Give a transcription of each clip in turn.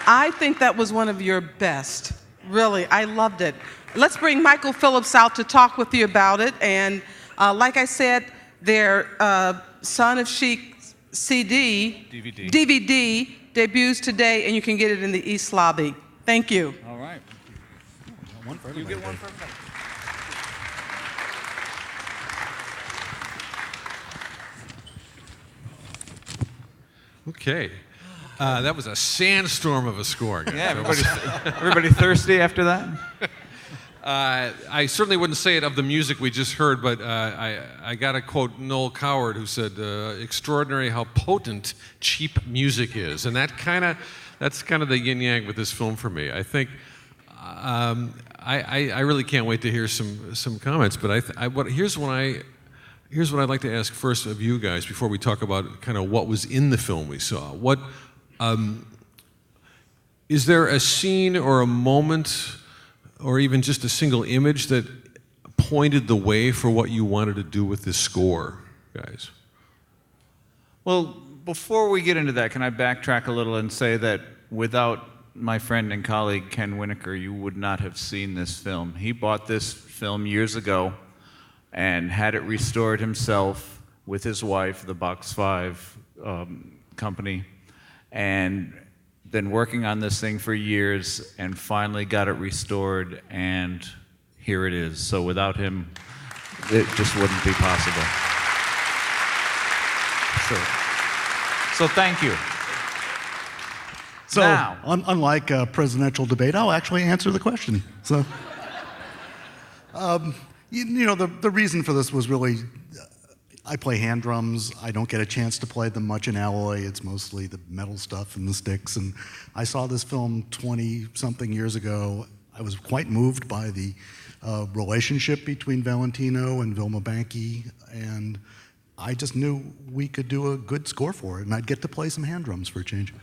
I think that was one of your best. Really, I loved it. Let's bring Michael Phillips out to talk with you about it. And like I said, their Son of Sheik DVD debuts today, and you can get it in the East Lobby. Thank you. All right. One for you get one for everybody. Okay. That was a sandstorm of a score. Yeah, everybody thirsty after that? I certainly wouldn't say it of the music we just heard, but I got to quote Noel Coward, who said, extraordinary how potent cheap music is. And that's kind of the yin-yang with this film for me. I think I really can't wait to hear some comments, but here's what I'd like to ask first of you guys before we talk about kind of what was in the film we saw. Is there a scene or a moment or even just a single image that pointed the way for what you wanted to do with this score, guys? Well, before we get into that, can I backtrack a little and say that without my friend and colleague Ken Winokur, you would not have seen this film. He bought this film years ago and had it restored himself with his wife, the Box 5 company, and been working on this thing for years and finally got it restored, and here it is. So without him, it just wouldn't be possible. So thank you. So, now, unlike a presidential debate, I'll actually answer the question. So, the reason for this was really, I play hand drums. I don't get a chance to play them much in alloy. It's mostly the metal stuff and the sticks. And I saw this film 20-something years ago. I was quite moved by the relationship between Valentino and Vilma Banky, and I just knew we could do a good score for it, and I'd get to play some hand drums for a change.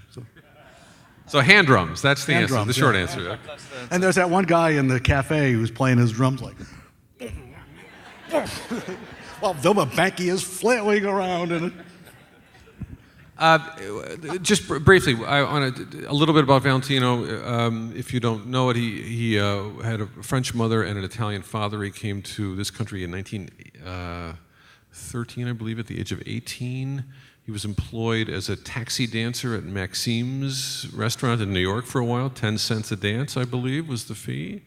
So hand drums, that's the hand answer, drums, the short yeah. answer. And there's that one guy in the cafe who's playing his drums like, while Vilma Banky is flailing around. Just briefly, a little bit about Valentino. If you don't know it, he had a French mother and an Italian father. He came to this country in 1913, I believe, at the age of 18. He was employed as a taxi dancer at Maxime's restaurant in New York for a while. 10 cents a dance, I believe, was the fee.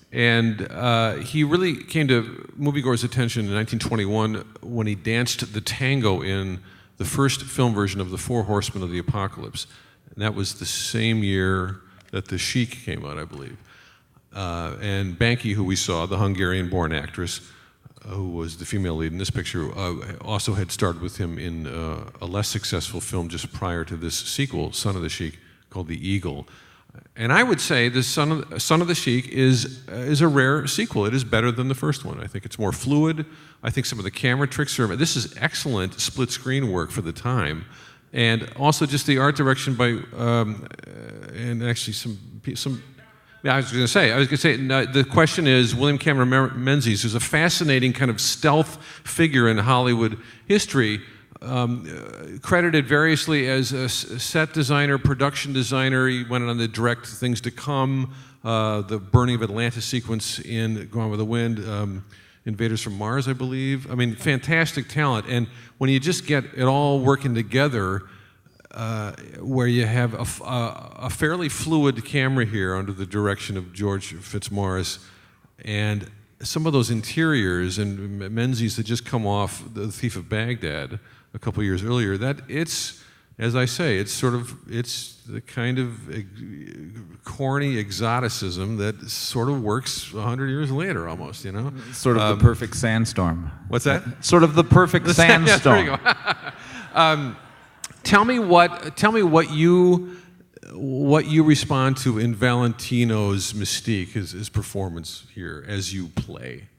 He really came to moviegoers' attention in 1921 when he danced the tango in the first film version of The Four Horsemen of the Apocalypse. And that was the same year that The Sheik came out, I believe. And Banky, who we saw, the Hungarian-born actress, who was the female lead in this picture, also had starred with him in a less successful film just prior to this sequel, Son of the Sheik, called The Eagle. And I would say the Son of the Sheik is a rare sequel. It is better than the first one. I think it's more fluid. I think some of the camera tricks are. This is excellent split screen work for the time, and also just the art direction by and actually some. Yeah, I was going to say. The question is William Cameron Menzies, who's a fascinating kind of stealth figure in Hollywood history. Credited variously as a set designer, production designer. He went on to direct Things to Come, the burning of Atlantis sequence in Gone with the Wind, Invaders from Mars, I believe. I mean, fantastic talent. And when you just get it all working together, where you have a fairly fluid camera here under the direction of George Fitzmaurice, and some of those interiors and Menzies that just come off The Thief of Baghdad a couple years earlier, that it's, as I say, it's the kind of corny exoticism that sort of works 100 years later almost, you know? Sort of the perfect sandstorm. What's that? Sort of the perfect sandstorm. Yeah, there you go. Tell me what you respond to in Valentino's mystique, his performance here as you play.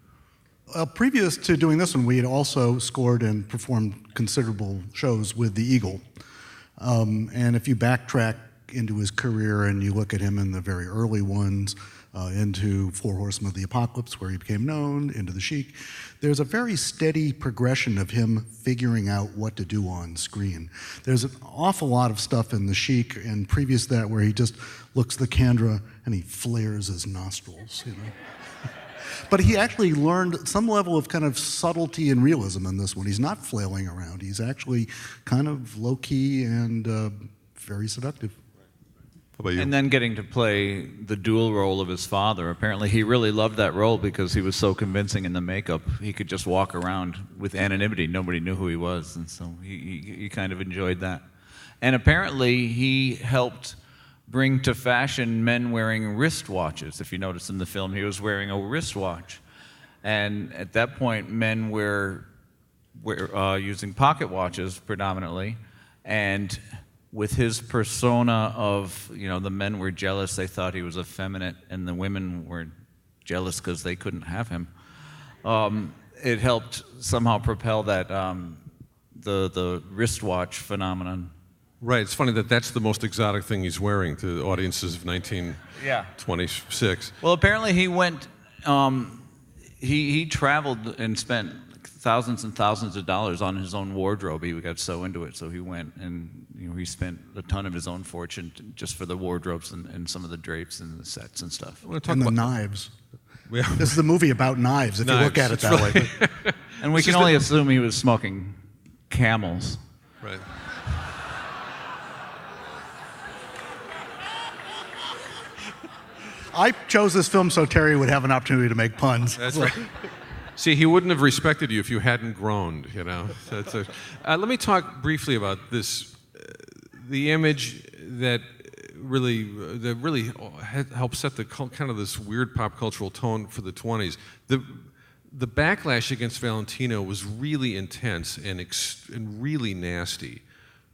Previous to doing this one, we had also scored and performed considerable shows with the Eagle. And if you backtrack into his career and you look at him in the very early ones, into Four Horsemen of the Apocalypse, where he became known, into the Sheik. There's a very steady progression of him figuring out what to do on screen. There's an awful lot of stuff in the Sheik and previous to that where he just looks at the camera and he flares his nostrils, you know. But he actually learned some level of kind of subtlety and realism in this one. He's not flailing around. He's actually kind of low-key and very seductive. How about you? And then getting to play the dual role of his father. Apparently, he really loved that role because he was so convincing in the makeup. He could just walk around with anonymity. Nobody knew who he was, and so he kind of enjoyed that. And apparently, he helped bring to fashion men wearing wristwatches. If you notice in the film, he was wearing a wristwatch. And at that point, men were using pocket watches predominantly, and with his persona of, you know, the men were jealous, they thought he was effeminate, and the women were jealous because they couldn't have him. It helped somehow propel that the wristwatch phenomenon. Right. It's funny that that's the most exotic thing he's wearing to audiences of 1926. Well, apparently he went. He traveled and spent thousands and thousands of dollars on his own wardrobe. He got so into it, so he went and, you know, he spent a ton of his own fortune just for the wardrobes and some of the drapes and the sets and stuff. And the knives. This is a movie about knives, if you look at it that way. And we can only assume he was smoking Camels. Right. I chose this film so Terry would have an opportunity to make puns. That's right. See, he wouldn't have respected you if you hadn't groaned, you know. Let me talk briefly about this, the image that really helped set the kind of this weird pop cultural tone for the 20s. The backlash against Valentino was really intense and really nasty.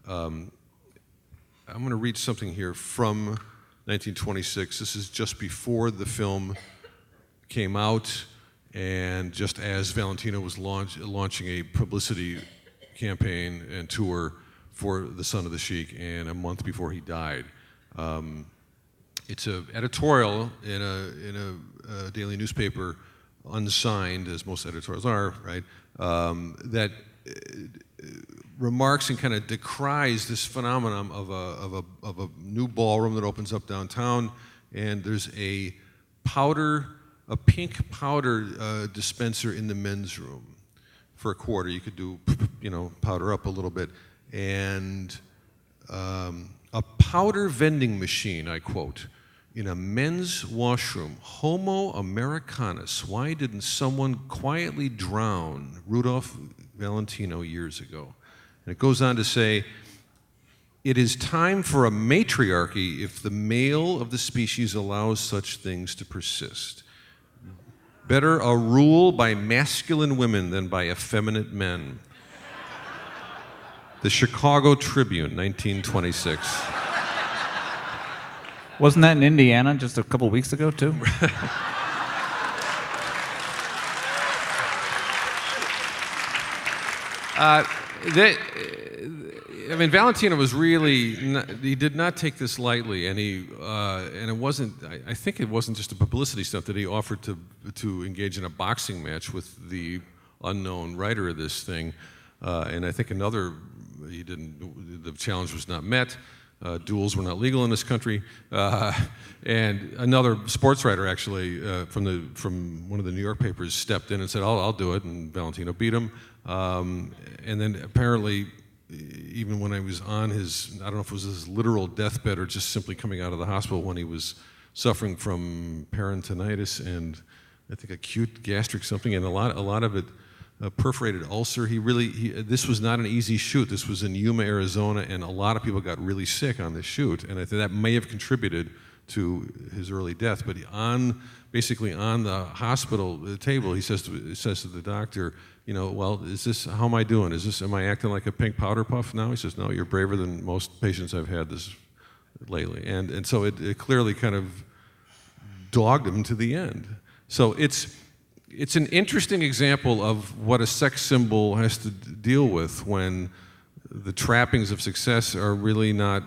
I'm going to read something here from 1926. This is just before the film came out, and just as Valentino was launching a publicity campaign and tour for The Son of the Sheik, and a month before he died. It's an editorial in a daily newspaper, unsigned, as most editorials are, right? That remarks and kind of decries this phenomenon of a new ballroom that opens up downtown, and there's a pink powder dispenser in the men's room. For a quarter, you could do, you know, powder up a little bit, and a powder vending machine, I quote, in a men's washroom. Homo Americanus. Why didn't someone quietly drown Rudolph Valentino years ago? And it goes on to say, it is time for a matriarchy if the male of the species allows such things to persist. Better a rule by masculine women than by effeminate men. The Chicago Tribune, 1926. Wasn't that in Indiana just a couple weeks ago, too? I mean, Valentino was really, he did not take this lightly, and it wasn't, I think it wasn't just a publicity stunt that he offered to engage in a boxing match with the unknown writer of this thing, and I think the challenge was not met. Duels were not legal in this country, and another sports writer actually from one of the New York papers stepped in and said, I'll do it, and Valentino beat him, and then apparently, even when I was on his, I don't know if it was his literal deathbed or just simply coming out of the hospital when he was suffering from peritonitis and I think acute gastric something, and a lot of it perforated ulcer. This was not an easy shoot. This was in Yuma, Arizona, and a lot of people got really sick on this shoot, and I think that may have contributed to his early death. But basically on the hospital table, he says to the doctor, you know, well, how am I doing? Am I acting like a pink powder puff now? He says, no, you're braver than most patients I've had this lately. And so it clearly kind of dogged him to the end. So it's an interesting example of what a sex symbol has to deal with when the trappings of success are really not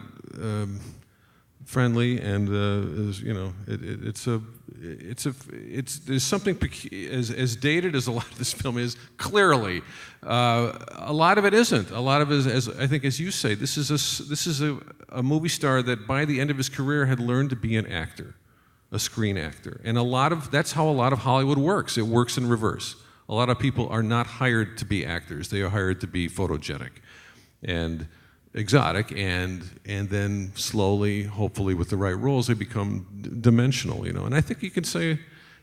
friendly, and you know, there's something as dated as a lot of this film is. Clearly, a lot of it isn't. A lot of it is, I think, as you say, this is a movie star that by the end of his career had learned to be an actor, a screen actor, and that's how a lot of Hollywood works. It works in reverse. A lot of people are not hired to be actors; they are hired to be photogenic, and exotic, and then slowly, hopefully with the right roles, they become dimensional, And I think you can say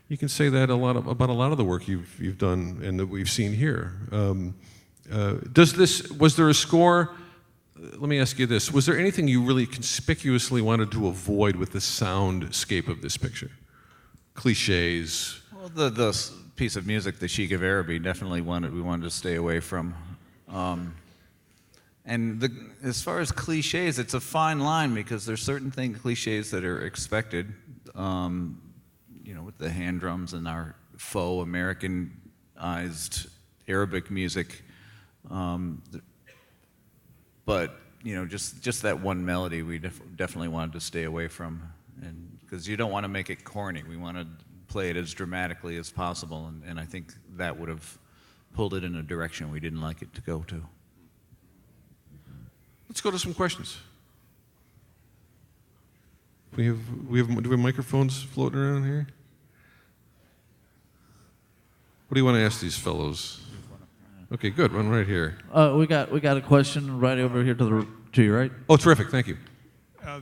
that about a lot of the work you've done and that we've seen here. Was there a score? Let me ask you this: was there anything you really conspicuously wanted to avoid with the soundscape of this picture? Cliches. Well, the piece of music, the Sheik of Araby, definitely we wanted to stay away from. And as far as cliches, it's a fine line because there's certain cliches that are expected, with the hand drums and our faux Americanized Arabic music. But just that one melody, we definitely wanted to stay away from, and because you don't want to make it corny, we want to play it as dramatically as possible, and I think that would have pulled it in a direction we didn't like it to go to. Let's go to some questions. Do we have microphones floating around here? What do you want to ask these fellows? Okay, good. One right here. We got a question right over here to your right. Oh, terrific. Thank you.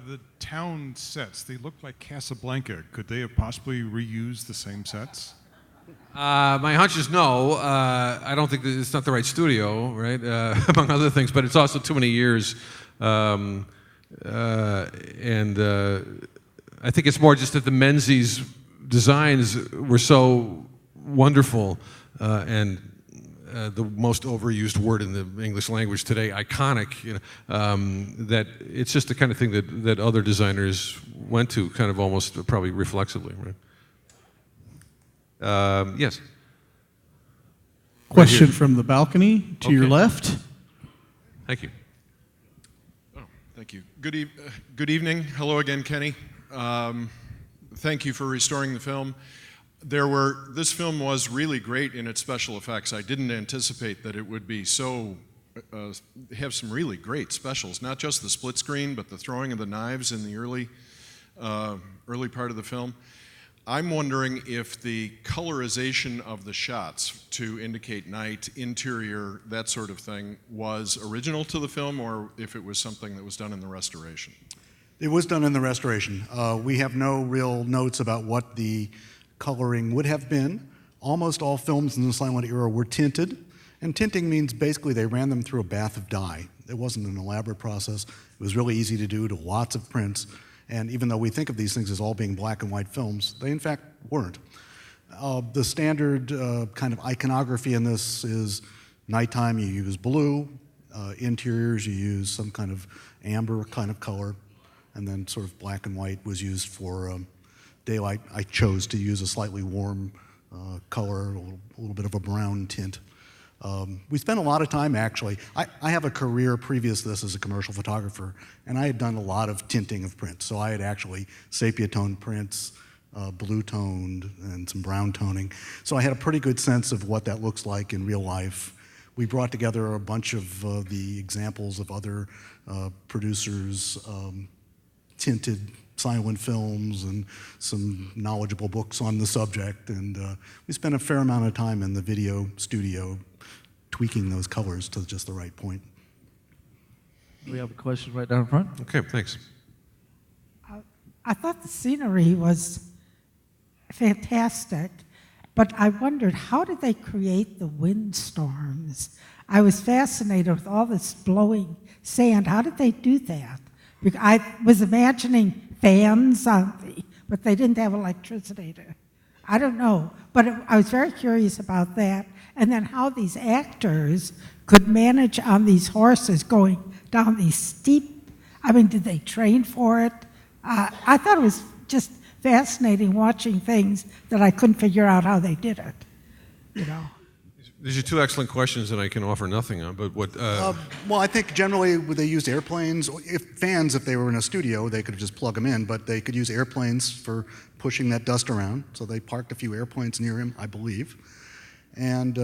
The town sets, they look like Casablanca. Could they have possibly reused the same sets? My hunch is no. I don't think it's not the right studio, right? Among other things, but it's also too many years. And I think it's more just that the Menzies designs were so wonderful and the most overused word in the English language today, iconic, that it's just the kind of thing that other designers went to kind of almost probably reflexively, right? Yes. Question from the balcony to your left. Thank you. Oh, thank you. Good evening. Hello again, Kenny. Thank you for restoring the film. This film was really great in its special effects. I didn't anticipate that it would be have some really great specials, not just the split screen, but the throwing of the knives in the early part of the film. I'm wondering if the colorization of the shots to indicate night, interior, that sort of thing, was original to the film, or if it was something that was done in the restoration. It was done in the restoration. We have no real notes about what the coloring would have been. Almost all films in the silent era were tinted, and tinting means basically they ran them through a bath of dye. It wasn't an elaborate process. It was really easy to do to lots of prints, and even though we think of these things as all being black and white films, they in fact weren't. The standard kind of iconography in this is nighttime you use blue, interiors you use some kind of amber kind of color, and then sort of black and white was used for daylight. I chose to use a slightly warm color, a little bit of a brown tint. We spent a lot of time, actually. I have a career previous to this as a commercial photographer, and I had done a lot of tinting of prints. So I had actually sepia-toned prints, blue-toned, and some brown toning. So I had a pretty good sense of what that looks like in real life. We brought together a bunch of the examples of other producers' tinted silent films and some knowledgeable books on the subject, and we spent a fair amount of time in the video studio tweaking those colors to just the right point. We have a question right down front. Okay, thanks. I thought the scenery was fantastic, but I wondered, how did they create the windstorms? I was fascinated with all this blowing sand. How did they do that? Because I was imagining fans, but they didn't have electricity. I don't know, but I was very curious about that. And then how these actors could manage on these horses going down these steep, did they train for it? I thought it was just fascinating watching things that I couldn't figure out how they did it, These are two excellent questions, and I can offer nothing on. But what? Well, I think generally they used airplanes. If they were in a studio, they could just plug them in, but they could use airplanes for pushing that dust around. So they parked a few airplanes near him, I believe. And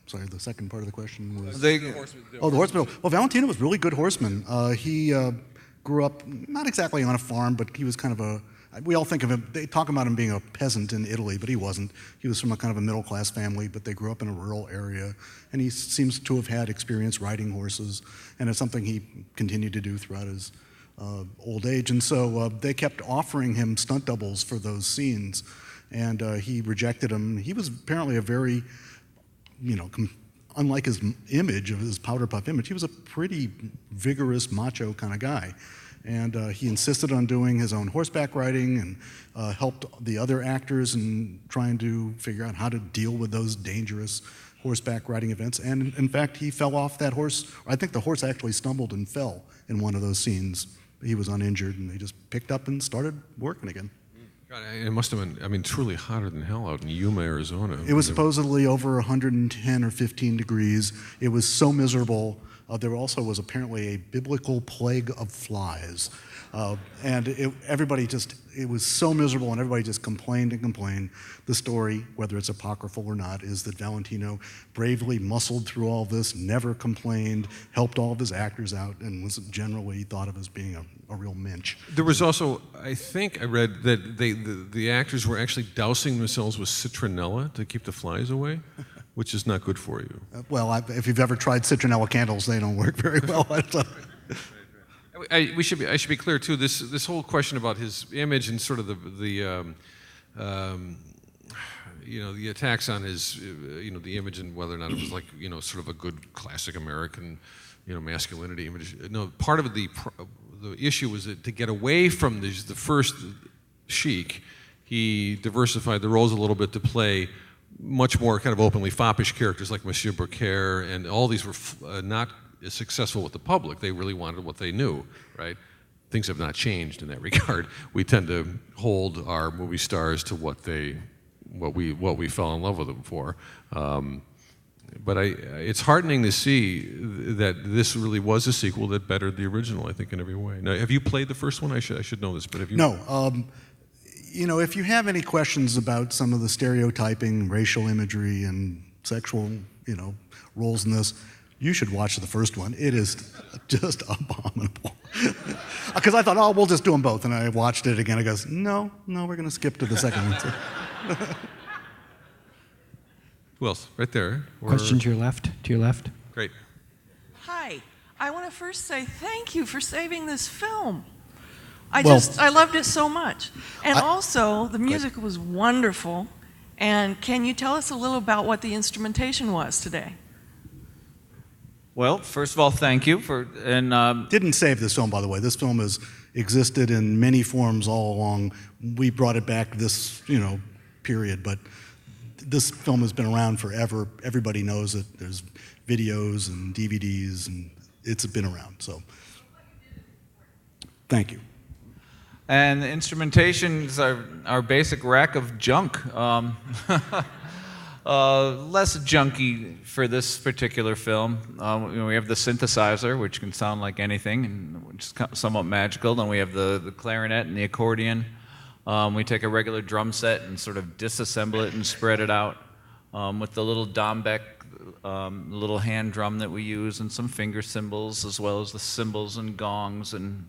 sorry, the second part of the question was the horseman. Well, Valentino was a really good horseman. He grew up not exactly on a farm, but he was kind of a. We all think of him, they talk about him being a peasant in Italy, but he wasn't. He was from a kind of a middle-class family, but they grew up in a rural area, and he seems to have had experience riding horses, and it's something he continued to do throughout his old age. And so they kept offering him stunt doubles for those scenes, and he rejected them. He was apparently a very, unlike his image, of his powder puff image, he was a pretty vigorous, macho kind of guy. And he insisted on doing his own horseback riding and helped the other actors in trying to figure out how to deal with those dangerous horseback riding events. And in fact, he fell off that horse. I think the horse actually stumbled and fell in one of those scenes. He was uninjured, and they just picked up and started working again. God, it must have been, truly hotter than hell out in Yuma, Arizona. It was supposedly over 110 or 15 degrees. It was so miserable. There also was apparently a biblical plague of flies. And it was so miserable, and everybody just complained and complained. The story, whether it's apocryphal or not, is that Valentino bravely muscled through all this, never complained, helped all of his actors out, and was generally thought of as being a real mensch. There was also, I think I read that the actors were actually dousing themselves with citronella to keep the flies away, which is not good for you. If you've ever tried citronella candles, they don't work very well. I should be clear too. This whole question about his image and sort of the attacks on his the image and whether or not it was like sort of a good classic American masculinity image. No, part of the issue was that to get away from the first Sheik, he diversified the roles a little bit to play much more kind of openly foppish characters like Monsieur Beaucaire, and all these were not as successful with the public. They really wanted what they knew, right? Things have not changed in that regard. We tend to hold our movie stars to what we fell in love with them for. But it's heartening to see that this really was a sequel that bettered the original, I think, in every way. Now, have you played the first one? I should know this, but have you? No. If you have any questions about some of the stereotyping, racial imagery, and sexual, roles in this, you should watch the first one. It is just abominable. Because I thought, we'll just do them both. And I watched it again. I goes, no, we're going to skip to the second one. Who else? Right there. Question to your left. Great. Hi. I want to first say thank you for saving this film. I loved it so much. And also, the music was wonderful. And can you tell us a little about what the instrumentation was today? Well, first of all, thank you Didn't save this film, by the way. This film has existed in many forms all along. We brought it back this, period, but this film has been around forever. Everybody knows it. There's videos and DVDs, and it's been around. So, thank you. And the instrumentation is our basic rack of junk. Less junky for this particular film. We have the synthesizer, which can sound like anything, and which is somewhat magical. Then we have the clarinet and the accordion. We take a regular drum set and sort of disassemble it and spread it out with the little Dombeck, little hand drum that we use, and some finger cymbals, as well as the cymbals and gongs and.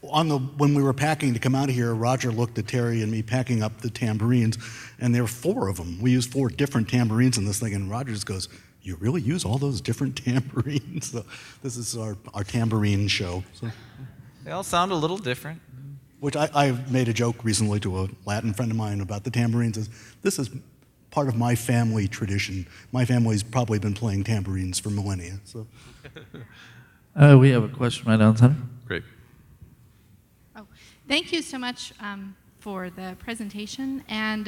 When we were packing to come out of here, Roger looked at Terry and me packing up the tambourines, and there were 4 of them. We used 4 different tambourines in this thing, and Roger just goes, "You really use all those different tambourines?" So this is our tambourine show. So. They all sound a little different. Which I made a joke recently to a Latin friend of mine about the tambourines. This is part of my family tradition. My family's probably been playing tambourines for millennia. So. We have a question right down center. Great. Thank you so much for the presentation. And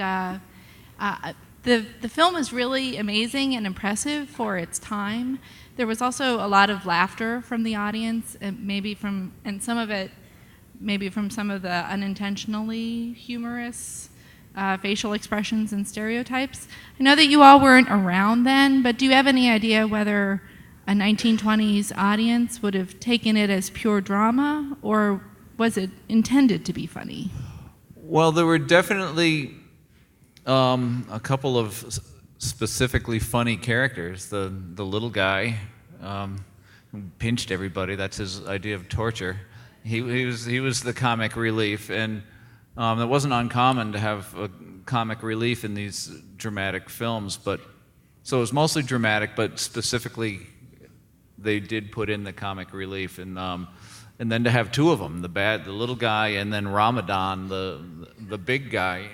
the film is really amazing and impressive for its time. There was also a lot of laughter from the audience, and some of it maybe from some of the unintentionally humorous facial expressions and stereotypes. I know that you all weren't around then, but do you have any idea whether a 1920s audience would have taken it as pure drama, or was it intended to be funny? Well, there were definitely a couple of specifically funny characters. The little guy who pinched everybody. That's his idea of torture. He was the comic relief, and it wasn't uncommon to have a comic relief in these dramatic films. But so it was mostly dramatic, but specifically they did put in the comic relief, and then to have two of them, the little guy, and then Ramadan, the big guy.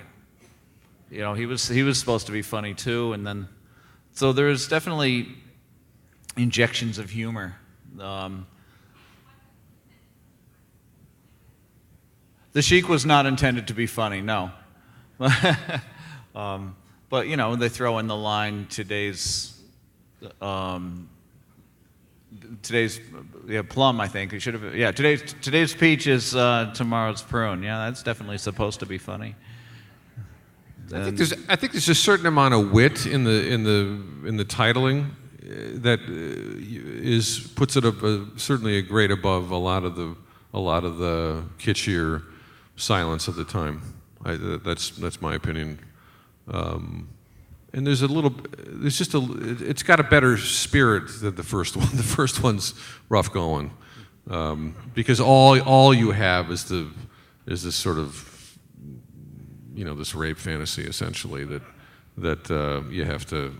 You know, he was supposed to be funny too, and then so there's definitely injections of humor. The Sheik was not intended to be funny, no. But you know, they throw in the line today's plum. I think it should have. Today's peach is tomorrow's prune. Yeah, that's definitely supposed to be funny. I think there's a certain amount of wit in the titling that puts it certainly a grade above a lot of the kitschier silence of the time. That's my opinion. And it's got a better spirit than the first one. The first one's rough going, because all you have is this sort of, you know, this rape fantasy essentially that you have to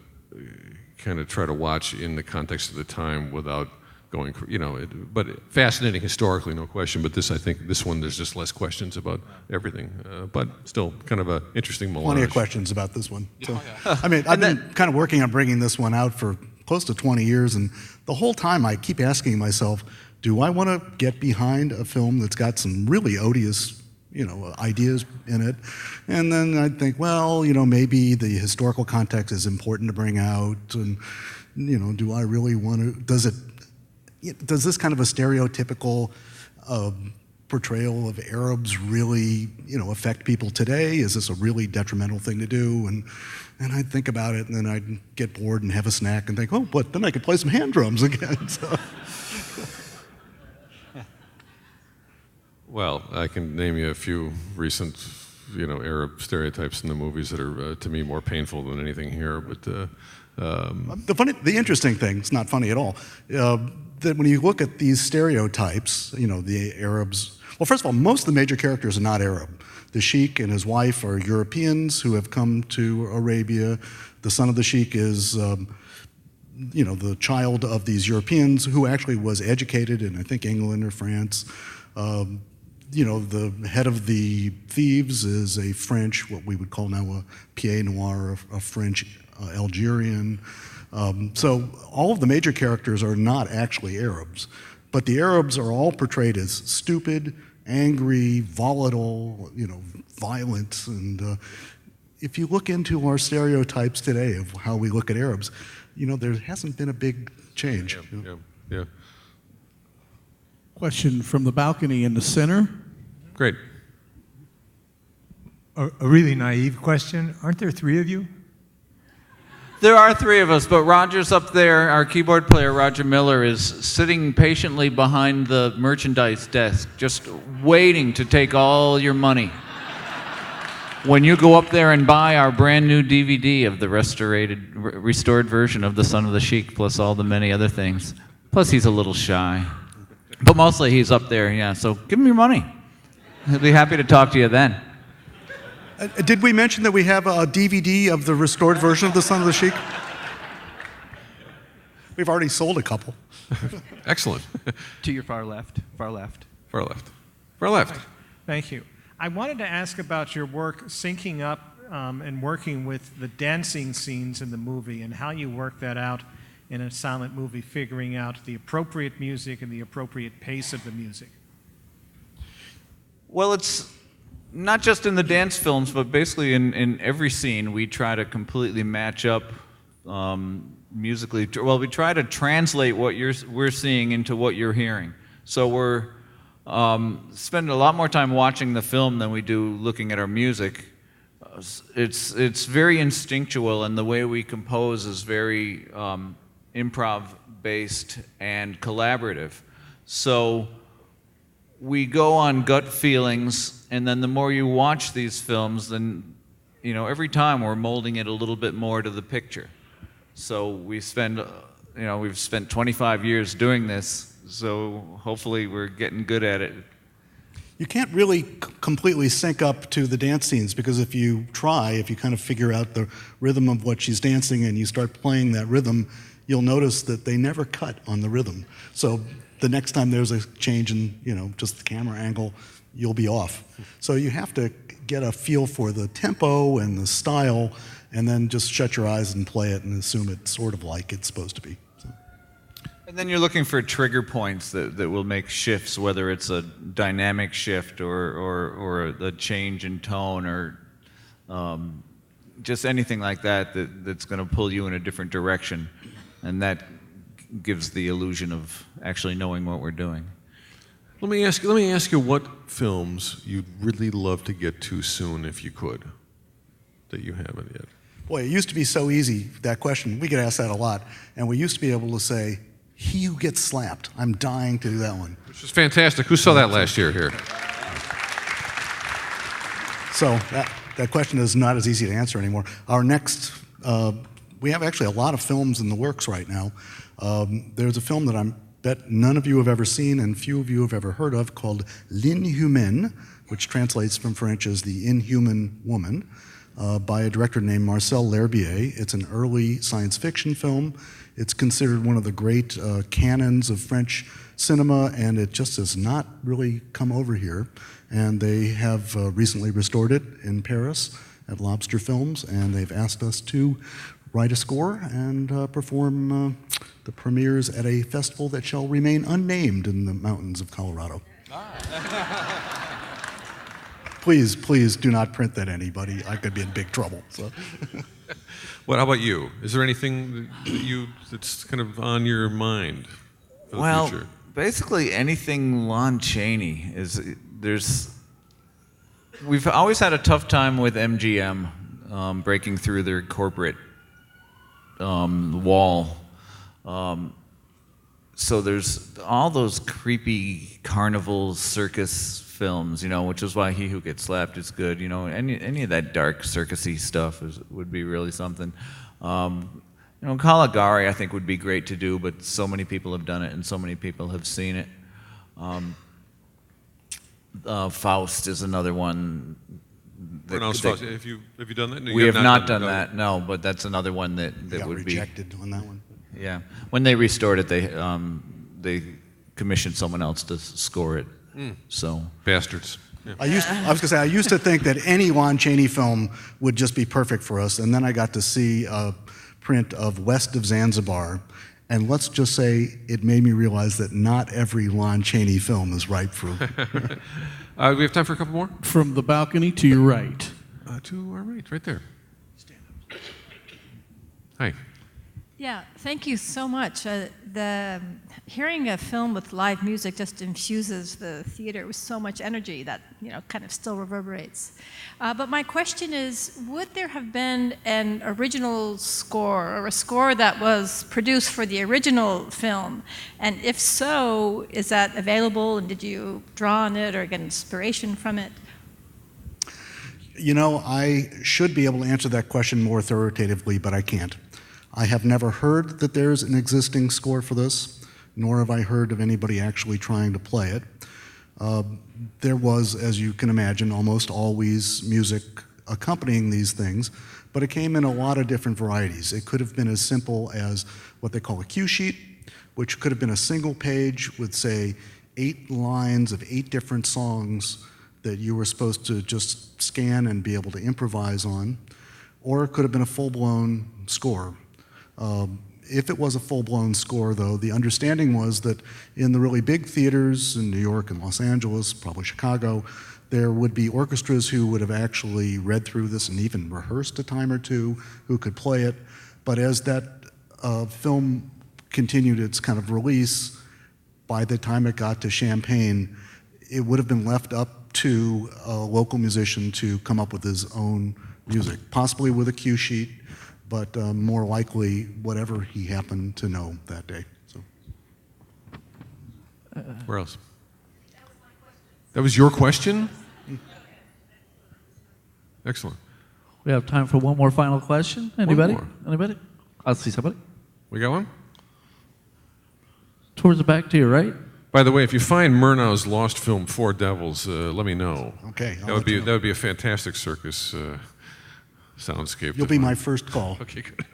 kind of try to watch in the context of the time without going, you know. But fascinating historically, no question. But I think this one, there's just less questions about everything. But still, kind of an interesting melange. Plenty of questions about this one. So, I mean, I've been kind of working on bringing this one out for close to 20 years, and the whole time I keep asking myself, do I want to get behind a film that's got some really odious, you know, ideas in it? And then I'd think, well, you know, maybe the historical context is important to bring out, and, you know, do I really want to, does this kind of a stereotypical portrayal of Arabs really, you know, affect people today? Is this a really detrimental thing to do? And I'd think about it, and then I'd get bored and have a snack and think, oh, but then I could play some hand drums again. So. Well, I can name you a few recent, you know, Arab stereotypes in the movies that are, to me, more painful than anything here. But the interesting thing, it's not funny at all, that when you look at these stereotypes, you know, the Arabs. Well, first of all, most of the major characters are not Arab. The Sheik and his wife are Europeans who have come to Arabia. The son of the Sheik is, you know, the child of these Europeans who actually was educated in, I think, England or France. You know, the head of the thieves is a French, what we would call now a pied noir, a French Algerian. So all of the major characters are not actually Arabs, but the Arabs are all portrayed as stupid, angry, volatile, you know, violent. And if you look into our stereotypes today of how we look at Arabs, you know, there hasn't been a big change. Yeah. Question from the balcony in the center. Great. A really naive question. Aren't there three of you? There are three of us, but Roger's up there. Our keyboard player, Roger Miller, is sitting patiently behind the merchandise desk, just waiting to take all your money. When you go up there and buy our brand new DVD of the restored version of The Son of the Sheik, plus all the many other things. Plus, he's a little shy. But mostly he's up there, yeah. So give him your money. He'll be happy to talk to you then. Did we mention that we have a DVD of the restored version of The Son of the Sheik? We've already sold a couple. Excellent. To your far left, far left. Far left. Far left. Thank you. I wanted to ask about your work syncing up and working with the dancing scenes in the movie and how you work that out in a silent movie, figuring out the appropriate music and the appropriate pace of the music. Well, it's not just in the dance films, but basically in every scene, we try to completely match up musically. Well, we try to translate what we're seeing into what you're hearing. So we're spending a lot more time watching the film than we do looking at our music. it's very instinctual, and the way we compose is very improv-based and collaborative. So we go on gut feelings, and then the more you watch these films, then every time we're molding it a little bit more to the picture. So we've spent 25 years doing this, so hopefully we're getting good at it. You can't really completely sync up to the dance scenes, because if you kind of figure out the rhythm of what she's dancing and you start playing that rhythm, you'll notice that they never cut on the rhythm. So the next time there's a change in, just the camera angle, you'll be off. So you have to get a feel for the tempo and the style, and then just shut your eyes and play it and assume it's sort of like it's supposed to be. And then you're looking for trigger points that will make shifts, whether it's a dynamic shift or a change in tone or just anything like that's going to pull you in a different direction. And that gives the illusion of actually knowing what we're doing. Let me ask you what films you'd really love to get to soon, if you could, that you haven't yet. Boy, it used to be so easy, that question. We get asked that a lot. And we used to be able to say, "He Who Gets Slapped." I'm dying to do that one. Which is fantastic. Who saw that last year here? So that question is not as easy to answer anymore. Our next, we have actually a lot of films in the works right now. There's a film that I bet none of you have ever seen and few of you have ever heard of, called L'Inhumaine, which translates from French as The Inhuman Woman, by a director named Marcel L'Herbier. It's an early science fiction film. It's considered one of the great canons of French cinema, and it just has not really come over here. And they have recently restored it in Paris at Lobster Films, and they've asked us to write a score and perform the premieres at a festival that shall remain unnamed in the mountains of Colorado. Please do not print that, anybody. I could be in big trouble. So. How about you? Is there anything that's kind of on your mind for the future? Basically anything Lon Chaney is. We've always had a tough time with MGM breaking through their corporate wall. So there's all those creepy carnival circus films, which is why He Who Gets Slapped is good. Any of that dark circusy stuff would be really something. Caligari I think would be great to do, but so many people have done it and so many people have seen it. Faust is another one. Pronounce Faust. Have you done that? No, we have not done that. No, but that's another one that would be rejected on that one. Yeah, when they restored it, they commissioned someone else to score it. So bastards. Yeah. I was gonna say I used to think that any Lon Chaney film would just be perfect for us, and then I got to see a print of West of Zanzibar, and let's just say it made me realize that not every Lon Chaney film is ripe for. We have time for a couple more. From the balcony to your right. To our right there. Stand up. Hi. Yeah, thank you so much. Hearing a film with live music just infuses the theater with so much energy that kind of still reverberates. But my question is, would there have been an original score or a score that was produced for the original film? And if so, is that available, and did you draw on it or get inspiration from it? I should be able to answer that question more authoritatively, but I can't. I have never heard that there's an existing score for this, nor have I heard of anybody actually trying to play it. There was, as you can imagine, almost always music accompanying these things, but it came in a lot of different varieties. It could have been as simple as what they call a cue sheet, which could have been a single page with, say, 8 lines of 8 different songs that you were supposed to just scan and be able to improvise on, or it could have been a full-blown score. If it was a full-blown score, though, the understanding was that in the really big theaters in New York and Los Angeles, probably Chicago, there would be orchestras who would have actually read through this and even rehearsed a time or two, who could play it. But as that film continued its kind of release, by the time it got to Champaign, it would have been left up to a local musician to come up with his own music, possibly with a cue sheet, but more likely whatever he happened to know that day. So. Where else? That was your question? Excellent. We have time for one more final question. Anybody? more. Anybody? I'll see somebody. We got one? Towards the back to your right. By the way, if you find Murnau's lost film Four Devils, let me know. Okay. That would be a fantastic circus soundscape. You'll be my first call. Okay, good.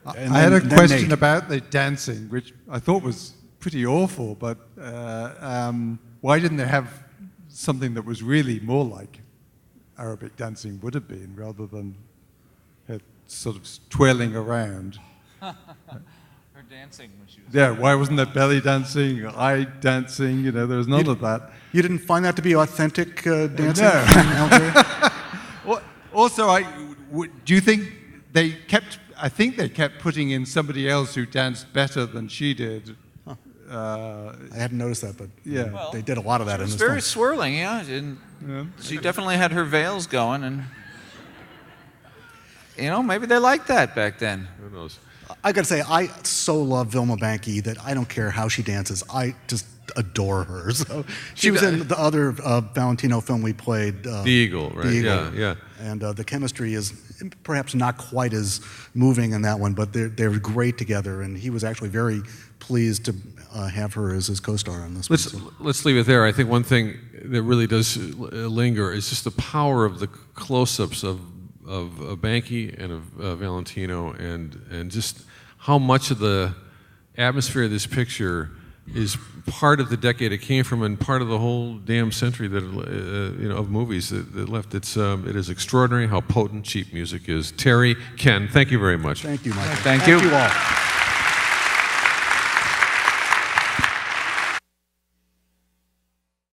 I had a question about the dancing, which I thought was pretty awful, but why didn't they have something that was really more like Arabic dancing would have been, rather than her sort of twirling around? Her dancing when she was... Yeah, why wasn't there belly dancing, eye dancing? You know, there was none of that. You didn't find that to be authentic dancing? No. Also, do you think they kept... I think they kept putting in somebody else who danced better than she did. I hadn't noticed that, but yeah, Well, they did a lot of that in It was this very film. swirling, yeah. She definitely had her veils going, and maybe they liked that back then. Who knows? I gotta say, I so love Vilma Banky that I don't care how she dances. I just adore her. So she was in the other Valentino film we played. The Eagle, right? The Eagle. Yeah. And the chemistry is perhaps not quite as moving in that one, but they're great together. And he was actually very pleased to have her as his co-star on this one. Let's leave it there. I think one thing that really does linger is just the power of the close-ups of Banky and of Valentino, and just how much of the atmosphere of this picture is part of the decade it came from and part of the whole damn century that of movies that left. It is extraordinary how potent cheap music is. Terry, Ken, thank you very much. Thank you, Michael. Thank you all.